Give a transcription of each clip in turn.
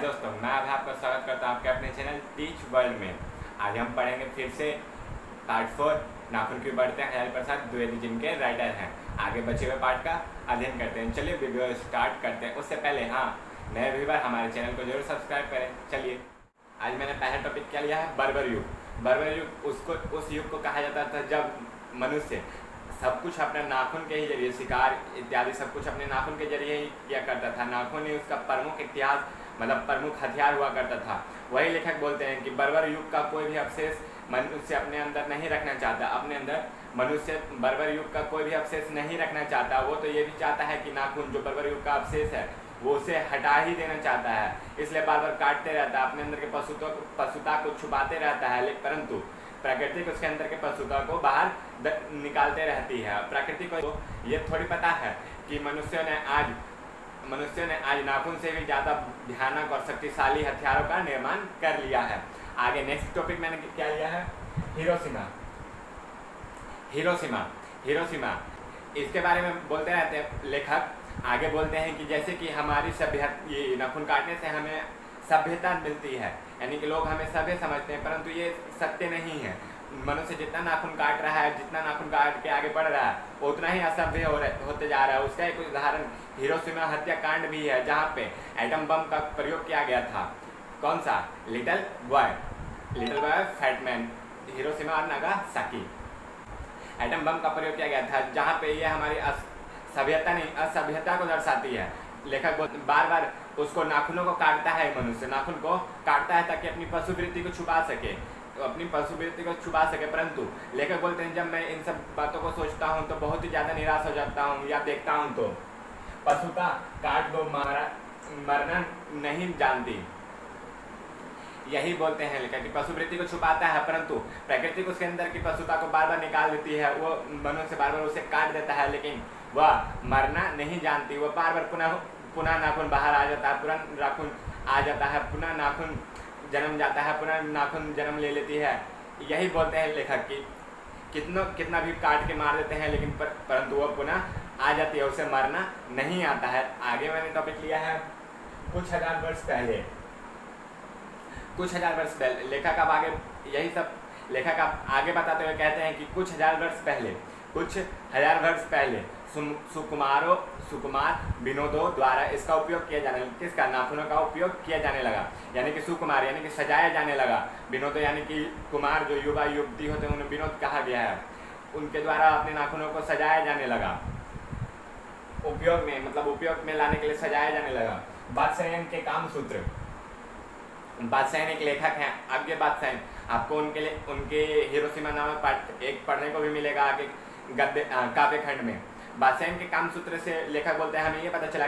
दोस्तों, मैं अभी आपका स्वागत करता हूँ आपके अपने चैनल टीच वर्ल्ड में। आज हम पढ़ेंगे फिर से पार्ट 4 नाखून क्यों बढ़ते हैं, हरियाली प्रसाद द्विवेदी जिनके राइटर हैं। आगे बचे हुए पार्ट का अध्ययन करते हैं। चलिए वीडियो स्टार्ट करते हैं। उससे पहले नए व्यूअर हमारे चैनल को जरूर सब्सक्राइब करें। चलिए, आज मैंने पहला टॉपिक क्या लिया है, बर्बर युग। बर्बर युग उस युग को कहा जाता था जब मनुष्य सब कुछ अपने नाखून के ही जरिए, शिकार इत्यादि सब कुछ अपने नाखून के जरिए ही किया करता था। नाखून ही उसका प्रमुख इतिहास मतलब प्रमुख हथियार हुआ करता था। वही लेखक बोलते हैं कि बर्बर युग का कोई भी अवशेष मनुष्य अपने अंदर नहीं रखना चाहता। अपने अंदर मनुष्य बर्बर युग का कोई भी अवशेष नहीं रखना चाहता। वो तो ये भी चाहता है कि नाखून जो बर्बर युग का अवशेष है वो उसे हटा ही देना चाहता है। इसलिए बार बार काटते रहता है, अपने अंदर के पशुता को छुपाते रहता है। परंतु प्रकृति को उसके अंदर के पशुता को बाहर निकालते रहती है। प्रकृति को ये थोड़ी पता है कि मनुष्यों ने आज नाखून से भी ज़्यादा भयानक और शक्तिशाली हथियारों का निर्माण कर लिया है। आगे नेक्स्ट टॉपिक मैंने क्या लिया है, हिरोशिमा। हिरोशिमा हिरोशिमा इसके बारे में बोलते रहते हैं लेखक। आगे बोलते हैं कि जैसे कि हमारी सभ्यता, ये नाखून काटने से हमें सभ्यता मिलती है, यानी कि लोग हमें सभ्य समझते हैं, परंतु ये सत्य नहीं है। मनुष्य जितना नाखून काट रहा है, जितना नाखून काट के आगे बढ़ रहा है, उतना ही असभ्य होते जा रहा है। उसका एक उदाहरण हिरोशिमा हत्याकांड भी है, जहाँ पे एटम बम का प्रयोग किया गया था। कौन सा? लिटिल बॉय फैटमैन, हिरोशिमा और नागासाकी। एटम बम का प्रयोग किया गया था, जहाँ पे ये हमारी असभ्यता को दर्शाती है। लेखक बार बार उसको नाखूनों को काटता है। मनुष्य नाखून को काटता है ताकि अपनी पशुवृत्ति को छुपा सके, परंतु लेखक बोलते हैं जब मैं इन सब बातों को सोचता हूँ तो बहुत ही ज़्यादा निराश हो जाता हूँ, या देखता हूँ तो पशुता काट दो मरना नहीं जानती। यही बोलते हैं लेखक कि पशुवृत्ति को छुपाता है, परंतु प्रकृति को उसके अंदर की पशुता को बार बार निकाल देती है। वो मनुष्य बार बार उसे काट देता है, लेकिन वह मरना नहीं जानती। वो बार बार पुनः नाखून बाहर आ जाता है, पुनः नाखून आ जाता है, पुनः नाखून जन्म जाता है, पुनः नाखून जन्म ले लेती है। यही बोलते हैं लेखक कि कितना भी काट के मार देते हैं, लेकिन परंतु वो पुनः आ जाती है, उसे मरना नहीं आता है। आगे मैंने टॉपिक लिया है कुछ हजार वर्ष पहले। लेखक अब आगे यही सब लेखक अब आगे बताते हुए कहते हैं कि कुछ हजार वर्ष पहले सुकुमार विनोदों द्वारा इसका उपयोग किया जाने, किसका? नाखूनों का उपयोग किया जाने लगा, यानी कि सुकुमार यानी कि सजाया जाने लगा। विनोदों यानी कि कुमार जो युवा युवती होते हैं उन्हें विनोद कहा गया है। उनके द्वारा अपने नाखूनों को सजाया जाने लगा, उपयोग में लाने के लिए सजाया जाने लगा। बादशाह के कामसूत्र। बादशाह एक लेखक हैं, आगे बादशाह आपको उनके हिरोशिमा नामक एक पढ़ने को भी मिलेगा आगे काव्य खंड में। बादशाह के कामसूत्र से लेखक बोलते हैं हमें ये पता चला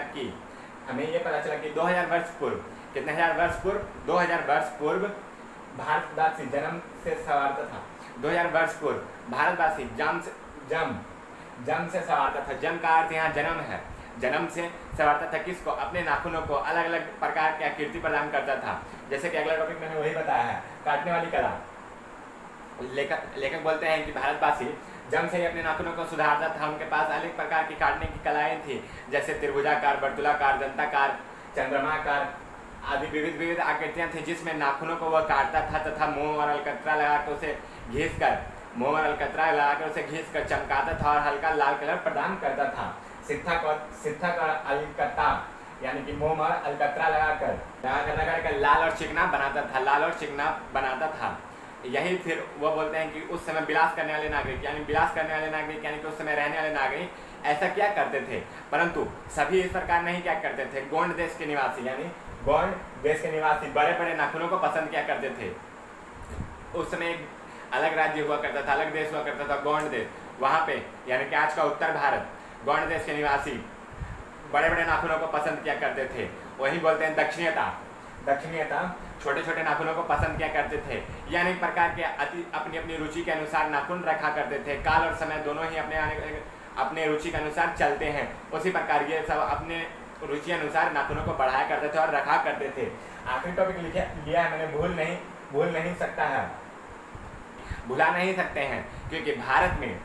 कि 2000 वर्ष पूर्व, कितने हजार वर्ष पूर्व? 2000 वर्ष पूर्व भारतवासी जन्म से संवारता था। 2000 वर्ष पूर्व भारतवासी जन्म से संवारता था। जन्म का अर्थ यहाँ जन्म है। जन्म से संवारता था किसको? अपने नाखूनों को अलग अलग प्रकार की आकृति प्रदान करता था। जैसे कि अगला टॉपिक मैंने वही बताया है, काटने वाली कला। लेखक बोलते हैं कि भारतवासी जन्म से ही अपने नाखूनों को सुधारता था। उनके पास अनेक प्रकार की काटने की कलाएं थी, जैसे त्रिभुजाकार, वर्तुलाकार, दंताकार, चंद्रमाकार आदि विविध आकृतियां थी, जिसमें नाखूनों को वह काटता था तथा मोम और अलकतरा लगाकर उसे घिस कर चमकाता था और हल्का लाल कलर प्रदान करता था। सित्था का अलकत्ता यानी कि मोम और अलकतरा लगाकर लाल और चिकना बनाता था। यही फिर वो बोलते हैं कि उस समय विलास करने वाले नागरिक यानी कि उस समय रहने वाले नागरिक ऐसा क्या करते थे, परंतु सभी इस प्रकार नहीं क्या करते थे। गोंड देश के निवासी बड़े बड़े नाखूनों को पसंद क्या करते थे। उस समय एक अलग राज्य हुआ करता था, अलग देश हुआ करता था, गोंड देश। वहाँ पे यानी कि आज का उत्तर भारत, गोंड देश के निवासी बड़े बड़े नाखूनों को पसंद किया करते थे। वही बोलते हैं दक्षिणीयता छोटे छोटे नाखूनों को पसंद किया करते थे। यानी एक प्रकार के अपनी रुचि के अनुसार नाखून रखा करते थे। काल और समय दोनों ही अपने रुचि के अनुसार चलते हैं। उसी प्रकार ये सब अपने रुचि अनुसार नाखूनों को बढ़ाया करते थे और रखा करते थे। आखिरी टॉपिक लिया है मैंने, भुला नहीं सकते हैं, क्योंकि भारत में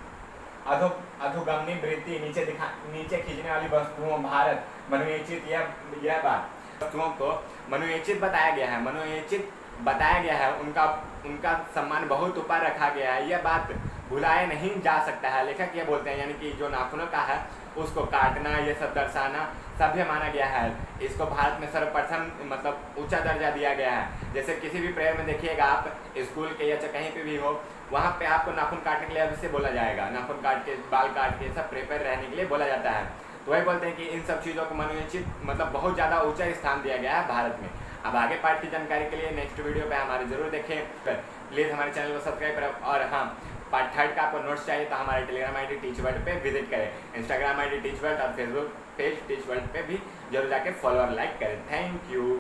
अधोगमनी वृत्ति नीचे खींचने वाली वस्तुओं, भारत मनोचित यह बात वस्तुओं को मनोचित बताया गया है, मनोचित बताया गया है, उनका सम्मान बहुत ऊपर रखा गया है। यह बात भुलाया नहीं जा सकता है। लेखक ये बोलते हैं यानी कि जो नाखूनों का है उसको काटना, ये सब दर्शाना सभ्य माना गया है। इसको भारत में सर्वप्रथम मतलब ऊंचा दर्जा दिया गया है। जैसे किसी भी प्रेयर में देखिएगा आप, स्कूल के या चाहे कहीं पे भी हो, वहाँ पे आपको नाखून काटने के लिए अवश्य बोला जाएगा, नाखून काट के, बाल काट के, सब प्रिपेयर रहने के लिए बोला जाता है। तो वही बोलते हैं कि इन सब चीज़ों को मनोचित मतलब बहुत ज़्यादा ऊंचा स्थान दिया गया है भारत में। अब आगे पार्ट की जानकारी के लिए नेक्स्ट वीडियो पे हमारे जरूर देखें। प्लीज़ हमारे चैनल को सब्सक्राइब करें। और हाँ, पार्ट 3 का आपको नोट्स चाहिए तो हमारे टेलीग्राम आईडी टीच वर्ल्ड पे विजिट करें, इंस्टाग्राम आईडी टीच वर्ल्ड और फेसबुक पेज टीच वर्ल्ड पे भी जरूर जाके फॉलो और लाइक करें। Thank you.